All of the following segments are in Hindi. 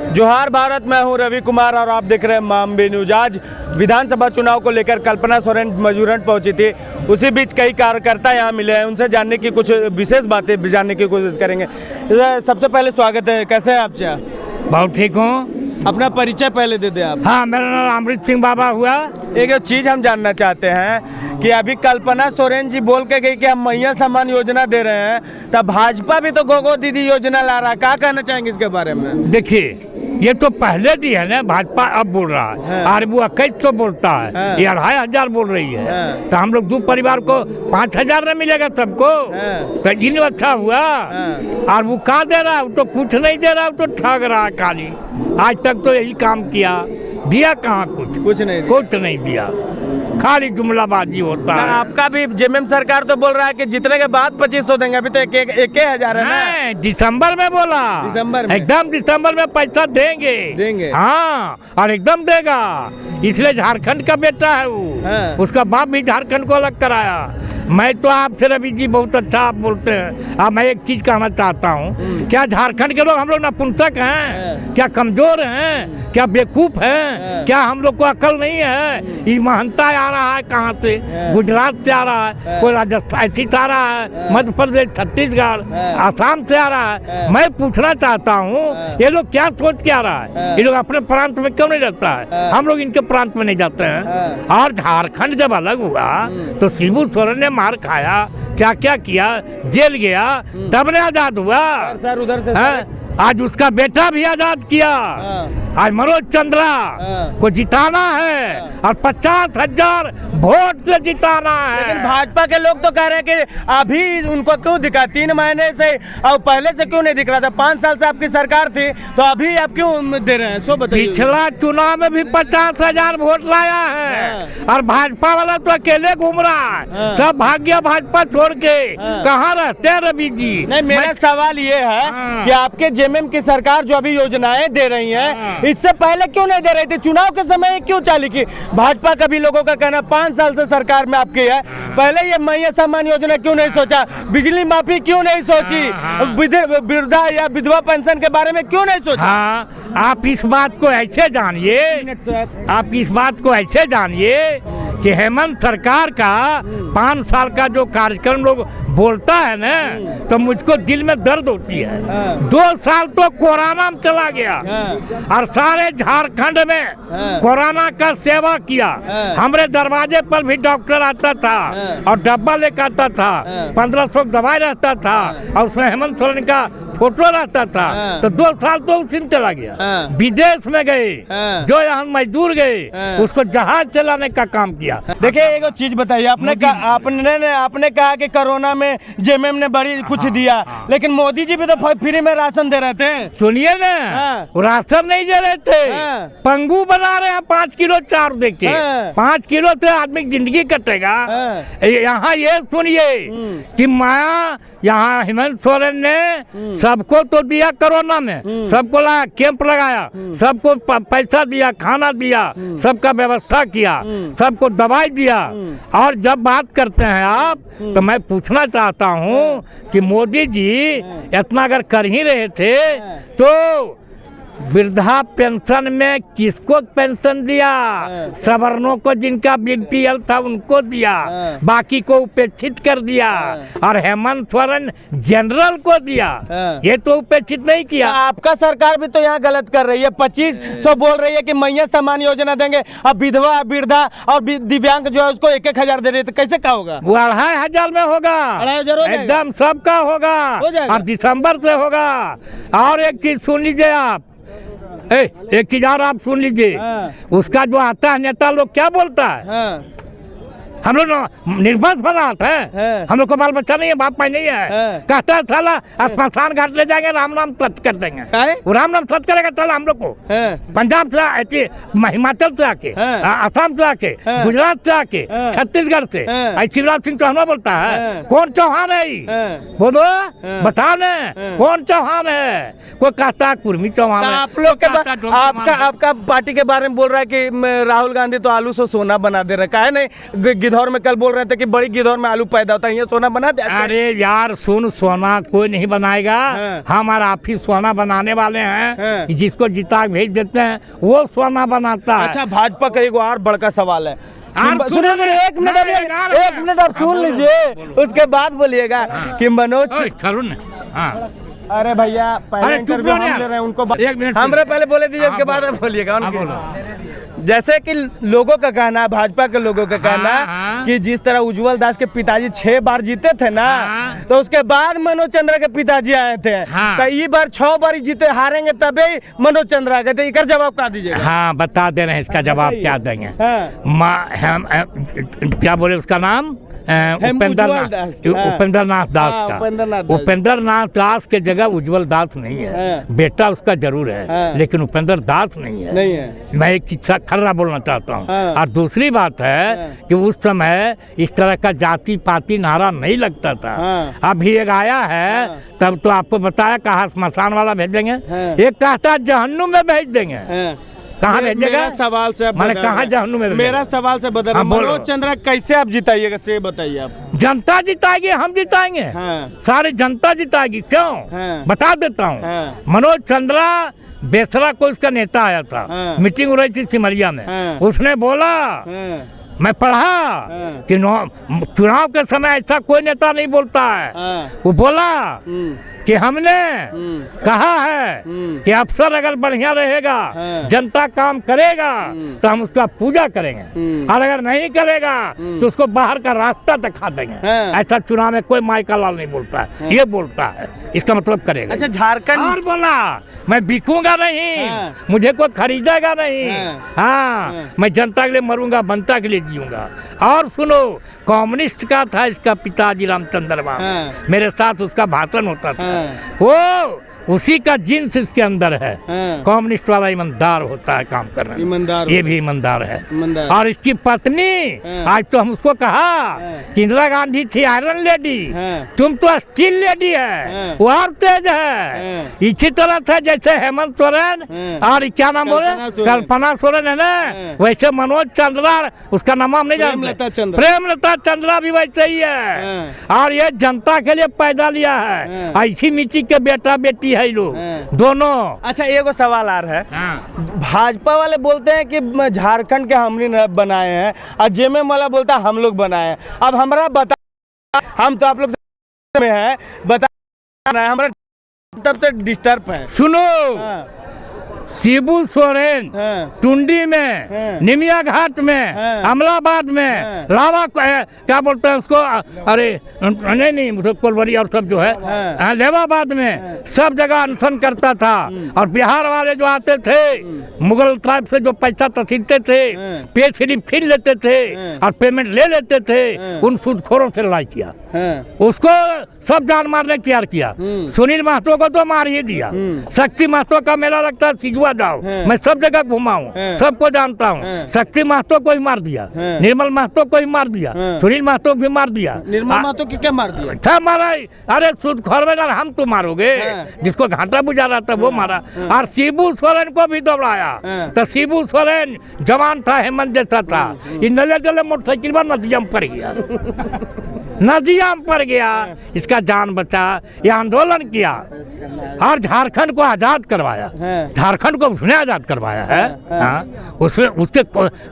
जोहार भारत, मैं हूं रवि कुमार और आप देख रहे हैं मामबी न्यूज। आज विधानसभा चुनाव को लेकर कल्पना सोरेन मजूरन पहुंची थी। उसी बीच कई कार्यकर्ता यहां मिले हैं, उनसे जानने की कुछ विशेष बातें जानने की कोशिश करेंगे। सबसे पहले स्वागत है, कैसे हैं आप? बहुत ठीक हूँ। अपना परिचय पहले दे दें आप। हाँ, मेरा नाम अमृत सिंह बाबा हुआ। एक चीज हम जानना चाहते हैं कि अभी कल्पना सोरेन जी बोल के गई कि हम मैया सम्मान योजना दे रहे हैं, तब भाजपा भी तो गोगो दीदी योजना ला रहा है। क्या कहना चाहेंगे इसके बारे में? देखिए, ये तो पहले दी है ना, भाजपा अब बोल रहा है। और वो 2100 बोलता है, ये 2500 बोल रही है। तो हम लोग दो परिवार को 5000 न मिलेगा सबको, तो इन अच्छा हुआ। और वो क्या दे रहा है? वो तो कुछ नहीं दे रहा, वो तो ठग रहा है खाली। आज तक तो यही काम किया, दिया कहाँ? कुछ नहीं दिया, खाली जुमलाबाजी होता है। आपका भी जेएमएम सरकार तो बोल रहा है कि जीतने के बाद 2500 देंगे, अभी तो 1000 है ना। दिसंबर में बोला, दिसंबर में एकदम दिसंबर में पैसा देंगे। हाँ, और एकदम देगा। इसलिए झारखंड का बेटा है वो, उसका बाप भी झारखंड को अलग कराया। मैं तो आपसे रवि जी बहुत अच्छा आप बोलते हैं। अब मैं एक चीज कहना चाहता हूँ, क्या झारखंड के लोग हम लोग नपुंसक हैं? क्या कमजोर हैं? क्या बेवकूफ हैं? क्या हम लोग को अकल नहीं है? ये महंता आ रहा है कहाँ से? गुजरात से आ रहा है, कोई राजस्थान से आ रहा है, मध्य प्रदेश, छत्तीसगढ़, आसाम से आ रहा है। मैं पूछना चाहता हूँ, ये लोग क्या सोच के आ रहा है? ये लोग अपने प्रांत में क्यों नहीं रहता है? हम लोग इनके प्रांत में नहीं जाते हैं। और झारखंड जब अलग हुआ तो शिबू सोरेन ने मार खाया, क्या क्या किया, जेल गया, तब ने आजाद हुआ। सर उधर से आज उसका बेटा भी आजाद किया। आज मनोज चंद्रा को जिताना है और 50,000 वोट से जिताना है। लेकिन भाजपा के लोग तो कह रहे हैं कि अभी उनको क्यों दिखा? 3 महीने से और पहले से क्यों नहीं दिख रहा था? 5 साल से आपकी सरकार थी, तो अभी आप क्यों दे रहे हैं? सो बताइए। पिछला चुनाव में भी 50,000 वोट लाया है और भाजपा वाला तो अकेले घूम रहा है। सब भाग गया भाजपा छोड़ के। कहाँ रहते हैं रवि जी? नहीं, मेरा सवाल ये है कि आपके जेएमएम की सरकार जो अभी योजनाएं दे रही है, इससे पहले क्यों नहीं दे रही थी? चुनाव के समय क्यों चालू की? भाजपा का भी लोगों का कहना 5 साल से सरकार में आपकी है, पहले ये मैया सम्मान योजना क्यों नहीं सोचा? बिजली माफी क्यों नहीं सोची? वृद्धा या विधवा पेंशन के बारे में क्यों नहीं सोचा? हाँ, आप इस बात को ऐसे जानिए, आप इस बात को ऐसे जानिए कि हेमंत सरकार का 5 साल का जो कार्यक्रम लोग बोलता है ना, तो मुझको दिल में दर्द होती है। 2 साल तो कोरोना में चला गया और सारे झारखंड में कोरोना का सेवा किया। हमारे दरवाजे पर भी डॉक्टर आता था और डब्बा लेकर आता था, 1500 दवाई रहता था और उसमें हेमंत सोरेन का फोटो रहता था। तो 2 साल तो उसी में चला गया। विदेश में गए, जो यहाँ मजदूर गए, उसको जहाज चलाने का काम किया। देखिए, एक चीज बताइए, आपने कहा कि कोरोना में जेएमएम ने बड़ी कुछ दिया, लेकिन मोदी जी भी तो फ्री में राशन दे रहे थे। सुनिए ना, राशन नहीं दे रहे थे, पंगू बना रहे हैं 5 किलो चार देके। 5 किलो से आदमी की जिंदगी कटेगा। यहाँ ये सुनिए कि माया, यहाँ हेमंत सोरेन ने सबको तो दिया कोरोना में, सबको लाया, कैंप लगाया, सबको पैसा दिया, खाना दिया, सबका व्यवस्था किया, सबको दवाई दिया। और जब बात करते हैं आप, तो मैं पूछना चाहता हूँ कि मोदी जी इतना अगर कर ही रहे थे तो वृद्धा पेंशन में किसको पेंशन दिया? सवर्णों को, जिनका बीपीएल था उनको दिया, बाकी को उपेक्षित कर दिया। और हेमंत सोरेन जनरल को दिया, ये तो उपेक्षित नहीं किया। आपका सरकार भी तो यहाँ गलत कर रही है। 2500 बोल रही है कि मैया सम्मान योजना देंगे, अब विधवा, वृद्धा और दिव्यांग जो है उसको 1,000 दे रही है, तो कैसे क्या होगा? वो 2500 में होगा, 2500 एकदम सबका होगा और दिसंबर से होगा। और एक चीज सुन लीजिए आप, एक चीज और आप सुन लीजिए, उसका जो आता है नेता लोग क्या बोलता है? हम लोग निर्बंध बनाते हैं, हम लोग को बाल बच्चा नहीं है, बाप भाई नहीं है। कहता है साला स्मशान घाट ले जाएंगे, राम नाम सत्य कर देंगे। वो राम नाम सत्य करेगा चला हम लोग को। पंजाब से, हिमाचल से आके, असम से आके, गुजरात से आके, छत्तीसगढ़ से शिवराज सिंह चौहान बोलता है। कौन चौहान है? बोलो, बताओ न कौन चौहान है? कोई कहता है कुर्मी चौहान है। आप लोग के आपका पार्टी के बारे में बोल रहा है कि राहुल गांधी तो आलू से सोना बना दे रहा है। नहीं, गिद्धौर में कल बोल रहे थे कि बड़ी गिद्धौर में आलू पैदा होता है, ये सोना बना दे। अरे यार सुन, सोना कोई नहीं बनाएगा। हाँ। हमारा आप ही सोना बनाने वाले हैं। हाँ। जिसको जिता के भेज देते हैं वो सोना बनाता है। अच्छा, भाजपा का एक और बड़ा सवाल है। आप सुनिए सुनिए, एक मिनट आप सुन लीजिए, उसके बाद बोलिएगा कि मनोज। करुण, हाँ अरे भैया, पहले अरे इंटरव्यू चुप रहो हम यार। ले रहे हैं, उनको एक मिनट हमरे पहले बोले दीजिए, हाँ, उसके बाद बोलो। आप बोलिएगा। हाँ, बोलो। जैसे कि लोगों का कहना है, भाजपा के लोगों का कहना है हाँ। कि जिस तरह उज्जवल दास के पिताजी 6 बार जीते थे ना, हाँ। तो उसके बाद मनोज चंद्रा के पिताजी आए थे। हाँ। तो ये बार 6 बार ही जीते, हारेंगे तभी मनोज चंद्रा आ गए थे। इसका जवाब क्या दीजिएगा? हाँ बता दे रहे हैं, इसका जवाब क्या देंगे। क्या बोले उसका नाम? उपेंद्र नाथ दास का। उपेंद्र नाथ दास के जगह उज्जवल दास नहीं है। बेटा उसका जरूर है, लेकिन उपेंद्र दास नहीं है। मैं एक चीज खर्रा बोलना चाहता हूँ। और दूसरी बात है कि उस समय इस तरह का जाति पाति नारा नहीं लगता था। अभी एक आया है, तब तो आपको बताया कहा स्मशान वाला भेजेंगे, एक कहता जहन्नुम में भेज देंगे। कहाँ भेजेगा? मेरा सवाल से मैंने कहा जहन्नुम में। मेरा सवाल से बदल, मनोज चंद्रा कैसे आप जिताइएगा, से बताइए आप। जनता जिताएगी, हम जिताएंगे। सारी जनता जिताएगी। क्यों? बता देता हूँ। मनोज चंद्रा बेसरा को उसका नेता आया था, मीटिंग हो रही थी सिमरिया में। उसने बोला, मैं पढ़ा कि चुनाव के समय ऐसा कोई नेता नहीं बोलता है। वो बोला कि हमने कहा है कि अफसर अगर बढ़िया रहेगा, जनता काम करेगा, तो हम उसका पूजा करेंगे, और अगर नहीं करेगा तो उसको बाहर का रास्ता दिखा देंगे। ऐसा चुनाव में कोई माई का लाल नहीं बोलता है, ये बोलता है, इसका मतलब करेगा। अच्छा, झारखंड और बोला मैं बिकूंगा नहीं, मुझे कोई खरीदेगा नहीं। हाँ, मैं जनता के लिए मरूंगा, बनता के लिए जीऊंगा। और सुनो, कम्युनिस्ट का था इसका पिताजी रामचंद्र बाबू, मेरे साथ उसका भाषण होता था। वो उसी का जिन्स इसके अंदर है। कम्युनिस्ट वाला ईमानदार होता है काम करने में, ईमानदार, ये भी ईमानदार है। और इसकी पत्नी, आज तो हम उसको कहा कि इंदिरा गांधी थी आयरन लेडी, तुम तो स्टील लेडी है, वो और तेज है। इसी तरह था जैसे हेमंत सोरेन और क्या नाम बोले, कल्पना सोरेन है ना, वैसे मनोज चंद्रा, उसका नाम हम नहीं जानते, प्रेमलता चंद्रा भी वैसे ही है। और ये जनता के लिए पैदा लिया है। ऐसी मिट्टी के बेटा बेटी है लोग दोनों। अच्छा, एक सवाल आ रहा है। भाजपा वाले बोलते हैं कि झारखंड के हमने बनाए हैं, और जेएमएम वाला बोलता है हम लोग बनाए हैं। अब हमारा बता, हम तो आप लोग में है, बता हमारा तब से डिस्टर्ब है। सुनो, शिबू सोरेन टुंडी में, निमिया घाट में, अमलाबाद में, लावा क्या बोलते हैं उसको, अरे नहीं कोलवरी और सब जो है, लेवाबाद में, सब जगह अनशन करता था। और बिहार वाले जो आते थे, मुगल ट्राइब से जो पैसा तसीलते थे, पे स्लिप छीन लेते थे और पेमेंट ले लेते थे, उन सूदखोरों से लड़ाई किया। उसको सब जान मारने तैयार किया। सुनील महतो को तो मार ही दिया। शक्ति महतो का मेला लगता है, सिजुआ जाओ, मैं सब जगह घुमा हूँ, सबको जानता हूँ। शक्ति महतो को ही मार दिया, निर्मल महतो को ही मार दिया, सुनील महतो भी मार दिया। निर्मल महतो की क्या मार दिया? था मारा। अरे सूदखोर में हम तो मारोगे, जिसको घाटा बुझा रहा था वो मारा। और शिबू सोरेन को भी दौड़ाया। तो शिबू सोरेन जवान था, हेमंत जैसा था, नले जले मोटरसाइकिल पर नदिया में पड़ गया, नदिया में पड़ गया, इसका जान बचा। ये आंदोलन किया और झारखंड को आजाद करवाया, झारखंड को उसने आजाद करवाया है। उसमें उसके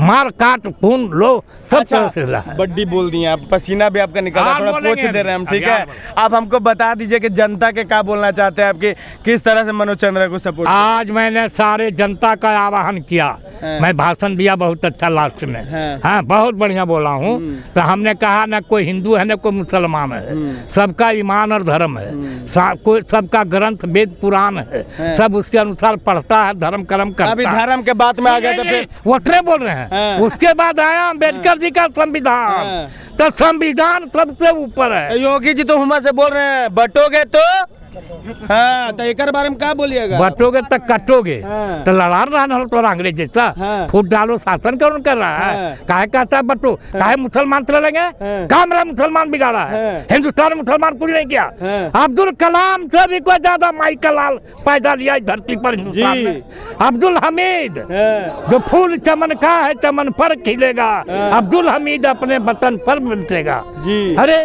मार काट खून लो सब तरह से रहा है। बड्डी बोल दिए आप, पसीना भी आपका निकल रहा है, थोड़ा पोंछ दे रहे हैं हम, ठीक है। आप हमको बता दीजिए कि जनता के क्या बोलना चाहते हैं, आपके किस तरह से मनोज चंद्रा को सपोर्ट। आज मैंने सारे जनता का आह्वान किया, मैं भाषण दिया बहुत अच्छा लास्ट में। हाँ, बहुत बढ़िया बोला हूँ। तो हमने कहा ना कोई हिंदू है ना कोई मुसलमान है, सबका ईमान और धर्म है, कोई सबका ग्रंथ वेद पुराण है, सब उसके अनुसार पढ़ता है, धर्म कर्म करता है। अभी धर्म के बात में आ गया तो फिर वोटरे बोल रहे हैं। उसके बाद आया अम्बेडकर जी का संविधान, तो संविधान सबसे ऊपर है। योगी जी तो हमसे बोल रहे हैं बटोगे तो हाँ तो एक बारे में क्या बोलिएगा? बटोगे तो कटोगे। हाँ। तो लड़ा रहा ना तो अंग्रेज जैसा हाँ। फूट डालो शासन कौन कर रहा है? हाँ। काहे कहता है बटो? काहे मुसलमान चले लेंगे? कहाँ मेरा मुसलमान बिगाड़ा है? हाँ। हिंदुस्तान में मुसलमान कुछ नहीं किया। हाँ। अब्दुल कलाम से भी कोई ज्यादा माइकल लाल पैदा लिया इस धरती पर हिंदुस्तान जी। में। अब्दुल हमीद हाँ। जो फूल चमन का है चमन पर खिलेगा, हाँ। अब्दुल हमीद अपने वतन पर बचेगा। जी। अरे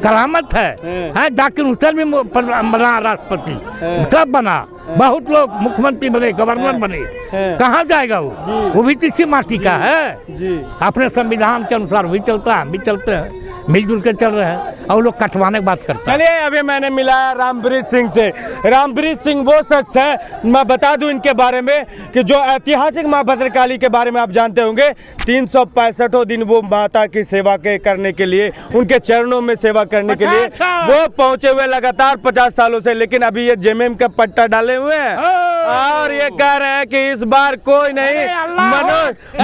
करामत है। हाँ। डॉक्टर हुसैन भी बना राष्ट्रपति, हाँ। सब बना, बहुत लोग मुख्यमंत्री बने, गवर्नर बने। हाँ। कहाँ जाएगा वो भी तो इसी माटी का है। जी। अपने संविधान के अनुसार वही चलता है, हम भी चलते हैं, मिलजुल के चल रहे हैं। और लोग कटवाने की बात करते हैं। चलिए अभी मैंने मिलाया रामप्रीत सिंह से। रामप्रीत सिंह वो शख्स है, मैं बता दूं इनके बारे में कि जो ऐतिहासिक मां भद्रकाली के बारे में आप जानते होंगे, 365 दिन वो माता की सेवा के करने के लिए, उनके चरणों में सेवा करने के लिए 50 साल। वो पहुंचे हुए लगातार 50 सालों से। लेकिन अभी ये जेएमएम का पट्टा डाले हुए हैं और ये कह रहे हैं कि इस बार कोई नहीं,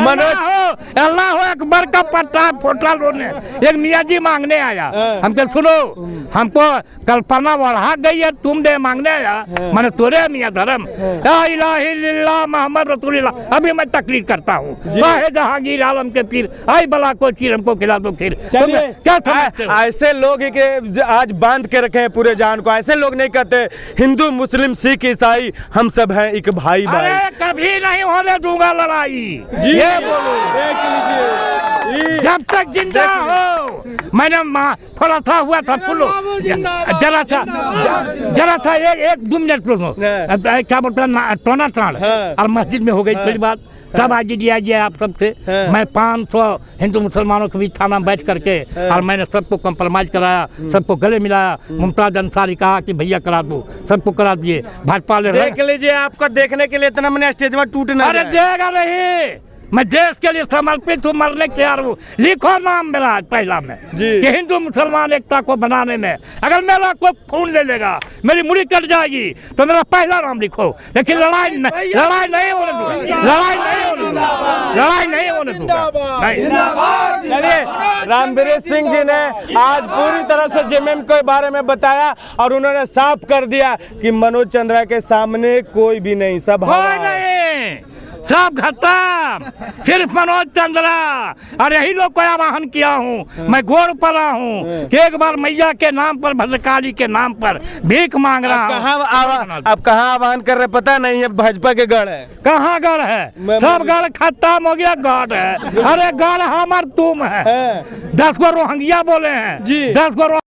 मनोज अल्लाह अकबर का पट्टा फोटा लोने एक मियाँ जी मांगने आया। हमको सुनो, हमको कल्पना बढ़ा गई है, तुम दे मांगने आया, मैंने तोरे मियाँ धर्म ला इलाहा इल्लल्लाह मोहम्मद रसूलुल्लाह। अभी मैं तकरीर करता हूँ, साहे जहांगीर आलम के पीर, आई बला को चीर हमको खिला दो खीर। चलिए क्या समझते हो? ऐसे लोग ही के आज बांध के रखे हैं पूरे जान को। ऐसे लोग नहीं कहते हिंदू मुस्लिम सिख ईसाई हम सब हैं एक भाई भाई। अरे कभी नहीं होने दूंगा लड़ाई, जी ये बोलो। देख लीजिए। जब तक जिंदा हो, मैंने थोड़ा सा हुआ था फुलो, जरा था एक 2 मिनट क्या बोलता टोना टाण और मस्जिद में हो गई थोड़ी बात। तब आज दिया जाए आप सबसे, मैं 500 हिंदू मुसलमानों के बीच थाना में बैठ करके और मैंने सबको कंप्रोमाइज कराया, सबको गले मिलाया। मुमताज अंसारी कहा कि भैया करा दो, सबको करा दिए। भाजपा ले देख लीजिए, आपको देखने के लिए इतना मैंने स्टेज में टूटना। अरे देगा नहीं, मैं देश के लिए समर्पित हूँ, मरने के तैयार हूँ। लिखो नाम मेरा पहला में कि हिंदू मुसलमान एकता को बनाने में अगर मेरा कोई खून ले लेगा, मेरी मुड़ी कट जाएगी, तो मेरा पहला नाम लिखो। लेकिन लड़ाई नहीं होने दूंगा, लड़ाई नहीं होने दूंगा। चलिए, रामप्रीत सिंह जी ने आज पूरी तरह से जेएमएम के बारे में बताया और उन्होंने साफ कर दिया कि मनोज चंद्रा के सामने कोई भी नहीं, सब कोई नहीं, सब खत्म, सिर्फ मनोज चंद्रा। और यही लोग को आवाहन किया हूँ, मैं गोड़ पड़ा हूँ कि एक बार मैया के नाम पर, भद्रकाली के नाम पर भीख मांग रहा हूँ। अब कहाँ आह्वान कर रहे पता नहीं है, भाजपा के गढ़ है। कहाँ गढ़ है? सब गढ़ खत्म हो गया, गढ़ है। अरे गढ़ हमार तुम है। 10 गो रोहंगिया बोले हैं, 10 गो